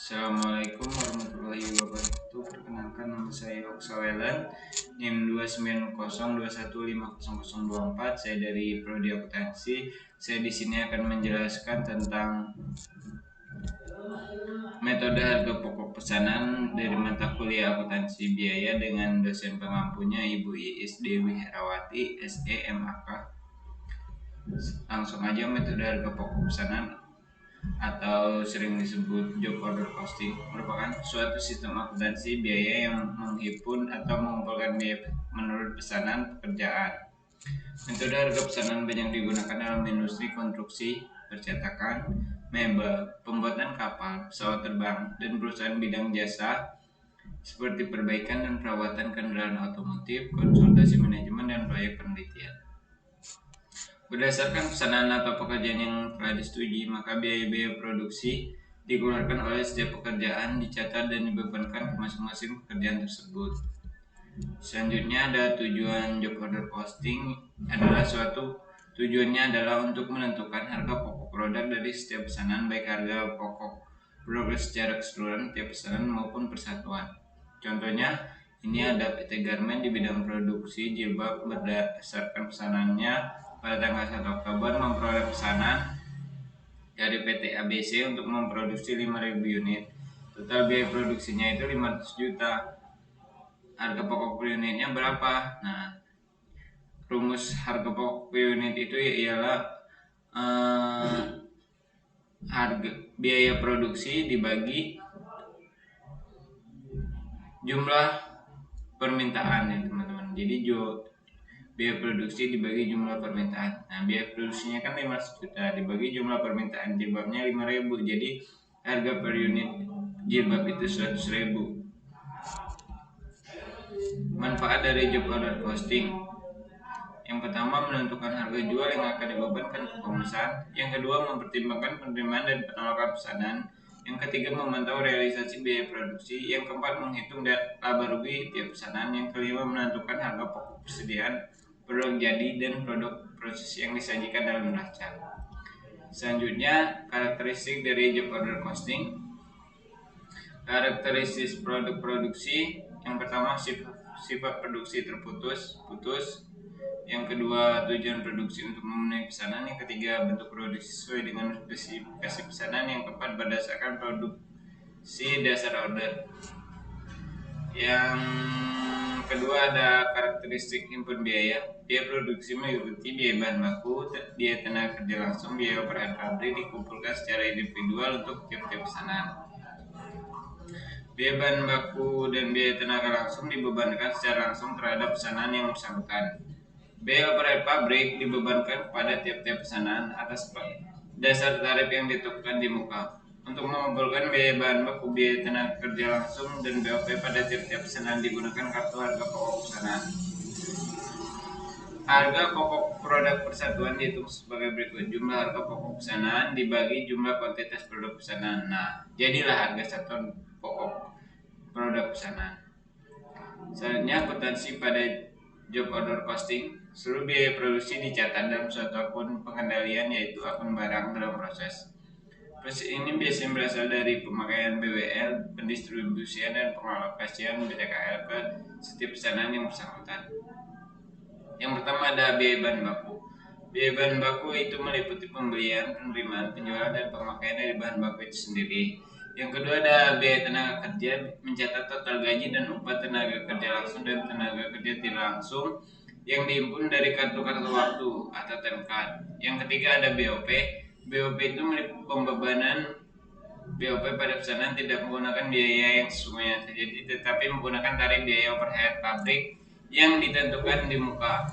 Assalamualaikum warahmatullahi wabarakatuh. Perkenalkan, nama saya Oksawelan, NIM 29021500024. Saya dari Prodi Akuntansi. Saya di sini akan menjelaskan tentang metode harga pokok pesanan dari mata kuliah akuntansi biaya dengan dosen pengampunya Ibu Iis Dewi Herawati, SE MAK. Langsung aja, metode harga pokok pesanan atau sering disebut job order costing merupakan suatu sistem akuntansi biaya yang menghimpun atau mengumpulkan biaya menurut pesanan pekerjaan. Metode harga pesanan banyak digunakan dalam industri konstruksi, percetakan, mebel, pembuatan kapal, pesawat terbang, dan perusahaan bidang jasa seperti perbaikan dan perawatan kendaraan otomotif, konsultasi manajemen, dan proyek penelitian. Berdasarkan pesanan atau pekerjaan yang telah disetujui, maka biaya-biaya produksi dikeluarkan oleh setiap pekerjaan, dicatat dan dibebankan ke masing-masing pekerjaan tersebut. Selanjutnya ada tujuan job order costing. Tujuannya adalah untuk menentukan harga pokok produk dari setiap pesanan, baik harga pokok produk secara keseluruhan tiap pesanan maupun persatuan. Contohnya, ini ada PT Garmen di bidang produksi jilbab berdasarkan pesanannya pada tanggal 1 Oktober memperoleh pesanan dari PT ABC untuk memproduksi 5.000 unit. Total biaya produksinya itu 500 juta. Harga pokok per unitnya berapa? Nah, rumus harga pokok per unit itu ialah harga biaya produksi dibagi jumlah permintaan ya teman-teman. Jadi biaya produksi dibagi jumlah permintaan. Nah, biaya produksinya kan 500 juta dibagi jumlah permintaan jilbabnya 5.000. Jadi harga per unit jilbab itu 100.000. Manfaat dari job order costing. Yang pertama, menentukan harga jual yang akan dibebankan ke pemesan. Yang kedua, mempertimbangkan penerimaan dan penolakan pesanan. Yang ketiga, memantau realisasi biaya produksi. Yang keempat, menghitung laba rugi tiap pesanan. Yang kelima, menentukan harga pokok persediaan produk jadi dan produk proses yang disajikan dalam neraca. Selanjutnya, karakteristik dari job order costing. Karakteristik produk produksi. Yang pertama, sifat produksi putus. Yang kedua, tujuan produksi untuk memenuhi pesanan. Yang ketiga, bentuk produksi sesuai dengan spesifikasi pesanan. Yang keempat, berdasarkan produksi dasar order. Yang kedua ada karakteristik himpun biaya. Biaya produksi meliputi biaya bahan baku, biaya tenaga kerja langsung, biaya overhead pabrik dikumpulkan secara individual untuk tiap-tiap pesanan. Biaya bahan baku dan biaya tenaga langsung dibebankan secara langsung terhadap pesanan yang bersangkutan. Biaya overhead pabrik dibebankan pada tiap-tiap pesanan atas dasar tarif yang ditentukan di muka. Untuk mengumpulkan biaya bahan baku, biaya tenaga kerja langsung, dan BOP pada tiap-tiap pesanan digunakan kartu harga pokok pesanan. Harga pokok produk persatuan dihitung sebagai berikut: jumlah harga pokok pesanan dibagi jumlah kuantitas produk pesanan. Nah, jadilah harga satuan pokok produk pesanan. Selanjutnya, akuntansi pada job order costing. Seluruh biaya produksi dicatat dalam suatu akun pengendalian, yaitu akun barang dalam proses. Proses ini biasanya berasal dari pemakaian BWL, pendistribusian, dan pengalokasian BTKL ke setiap pesanan yang bersangkutan. Yang pertama ada biaya bahan baku. Biaya bahan baku itu meliputi pembelian, penerimaan, penjualan, dan pemakaian dari bahan baku itu sendiri. Yang kedua ada biaya tenaga kerja, mencatat total gaji dan upah tenaga kerja langsung dan tenaga kerja tidak langsung yang dihimpun dari kartu-kartu waktu atau time card. Yang ketiga ada BOP. BOP itu meliputi pembebanan BOP pada pesanan tidak menggunakan biaya yang sesungguhnya terjadi, tetapi menggunakan tarif biaya overhead pabrik yang ditentukan di muka.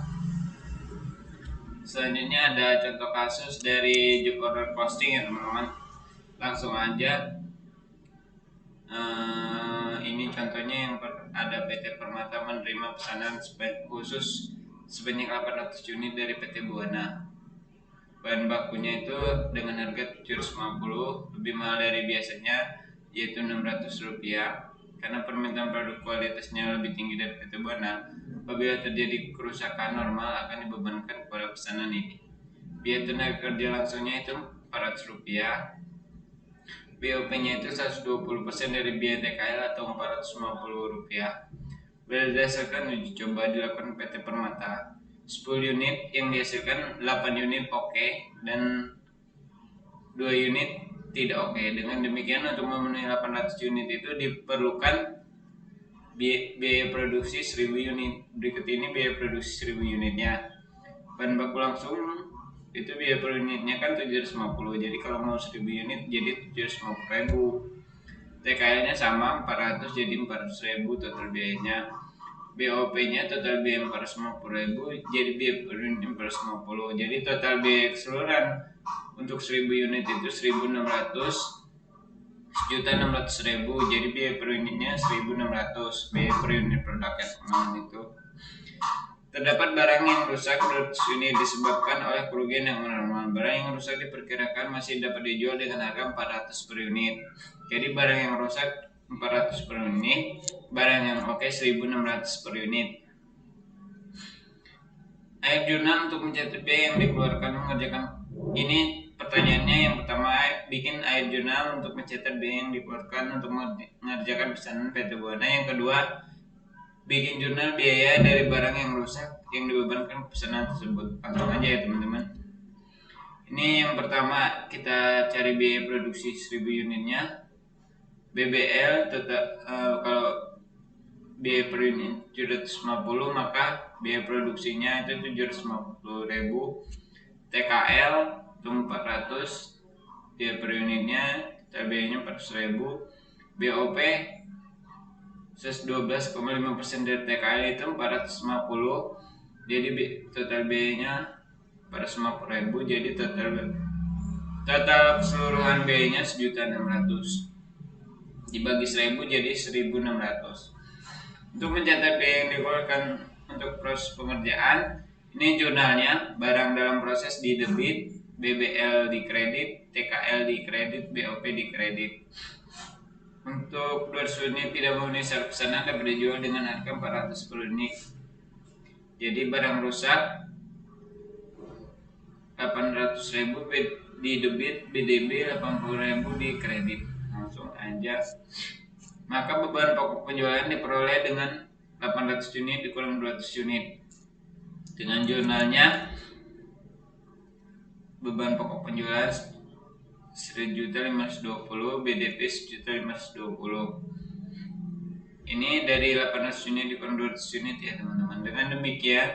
Selanjutnya ada contoh kasus dari job order costing ya teman-teman. Langsung aja. Ini contohnya yang ada PT Permata menerima pesanan khusus sebanyak 800 unit dari PT Buana. Bahan bakunya itu dengan harga 750, lebih mahal dari biasanya, yaitu Rp600, karena permintaan produk kualitasnya lebih tinggi dari PT Buana. Apabila terjadi kerusakan normal akan dibebankan kepada pesanan ini. Biaya tenaga kerja langsungnya itu Rp400. BOP-nya itu 120% dari biaya TKL atau Rp450. Berdasarkan uji coba dilakukan PT Permata, 10 unit yang dihasilkan 8 unit oke dan 2 unit tidak oke. Dengan demikian untuk memenuhi 800 unit itu diperlukan biaya produksi 1000 unit. Berikut ini biaya produksi 1000 unitnya. Bahan baku langsung itu biaya per unitnya kan 750. Jadi kalau mau 1000 unit jadi 750.000. TKL-nya sama 400 jadi 400.000 total biayanya. BOP-nya total biaya 450.000 jadi biaya per unit 450. Jadi total biaya keseluruhan untuk 1000 unit itu 1.600, 1.600.000. Jadi biaya per unitnya 1.600, biaya per unit produk ya teman-teman itu. Terdapat barang yang rusak ini disebabkan oleh kerugian yang normal. Barang yang rusak diperkirakan masih dapat dijual dengan harga 400 per unit. Jadi barang yang rusak 400 per unit, barang yang oke 1.600 per unit. Air jurnal untuk mencatat biaya yang dikeluarkan mengerjakan ini pertanyaannya. Yang pertama, bikin air jurnal untuk mencatat biaya yang dikeluarkan untuk mengerjakan pesanan PT Buana. Yang kedua, bikin jurnal biaya dari barang yang rusak yang dibebankan pesanan tersebut. Langsung aja ya teman-teman. Ini yang pertama, kita cari biaya produksi 1000 unitnya. BBL tetap kalau biaya per unit 750, maka biaya produksinya itu 750.000. TKL itu 400, biaya per unitnya kita biayanya 400.000. BOP 12,5% dari TKL itu 450. Jadi total biayanya 450.000. Jadi total keseluruhan biayanya 1.600 dibagi 1000 jadi 1.600. Untuk mencatat biaya yang dikeluarkan untuk proses pengerjaan, ini jurnalnya. Barang dalam proses di debit, BBL di kredit, TKL di kredit, BOP di kredit. Untuk 200 unit tidak memenuhi syarat pesanan dapat dijual dengan harga 400 per unit. Jadi barang rusak 800.000 di debit, BDB 80.000 di kredit. Langsung aja. Maka beban pokok penjualan diperoleh dengan 800 unit dikurang 200 unit. Dengan jurnalnya, beban pokok penjualan 1.520, BDP 1.520. Ini dari 800 unit dikurang 200 unit ya teman-teman. Dengan demikian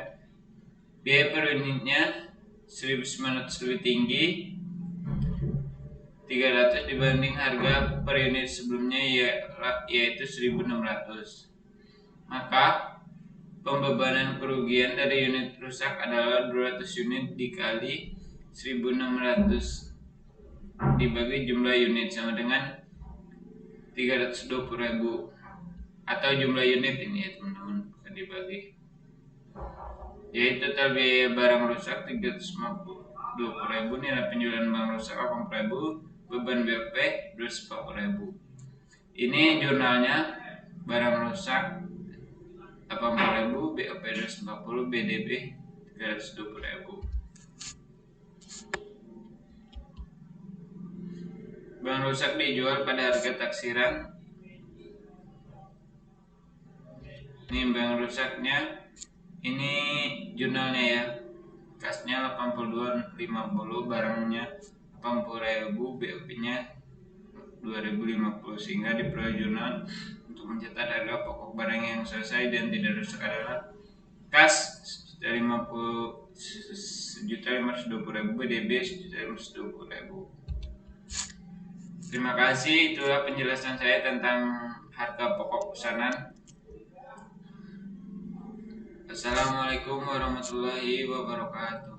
biaya per unitnya 1.900 lebih tinggi 300 dibanding harga per unit sebelumnya yaitu 1.600. Maka pembebanan kerugian dari unit rusak adalah 200 unit dikali 1.600 dibagi jumlah unit sama dengan 320.000, atau jumlah unit ini ya teman-teman akan dibagi. Yaitu total biaya barang rusak 350.000, nilai penjualan barang rusak 80.000, beban BOP 240.000. Ini jurnalnya. Barang rusak 80.000, BOP 240, BDB 320.000. Barang rusak dijual pada harga taksiran. Ini barang rusaknya, ini jurnalnya ya. Kasnya 82.50, barangnya 80.000, BOP-nya 2.050, sehingga diperoleh jurnal untuk mencatat harga pokok barang yang selesai dan tidak rusak adalah kas 1.520.000, BDB 1.520.000. Terima kasih, itulah penjelasan saya tentang harga pokok pesanan. Assalamualaikum warahmatullahi wabarakatuh.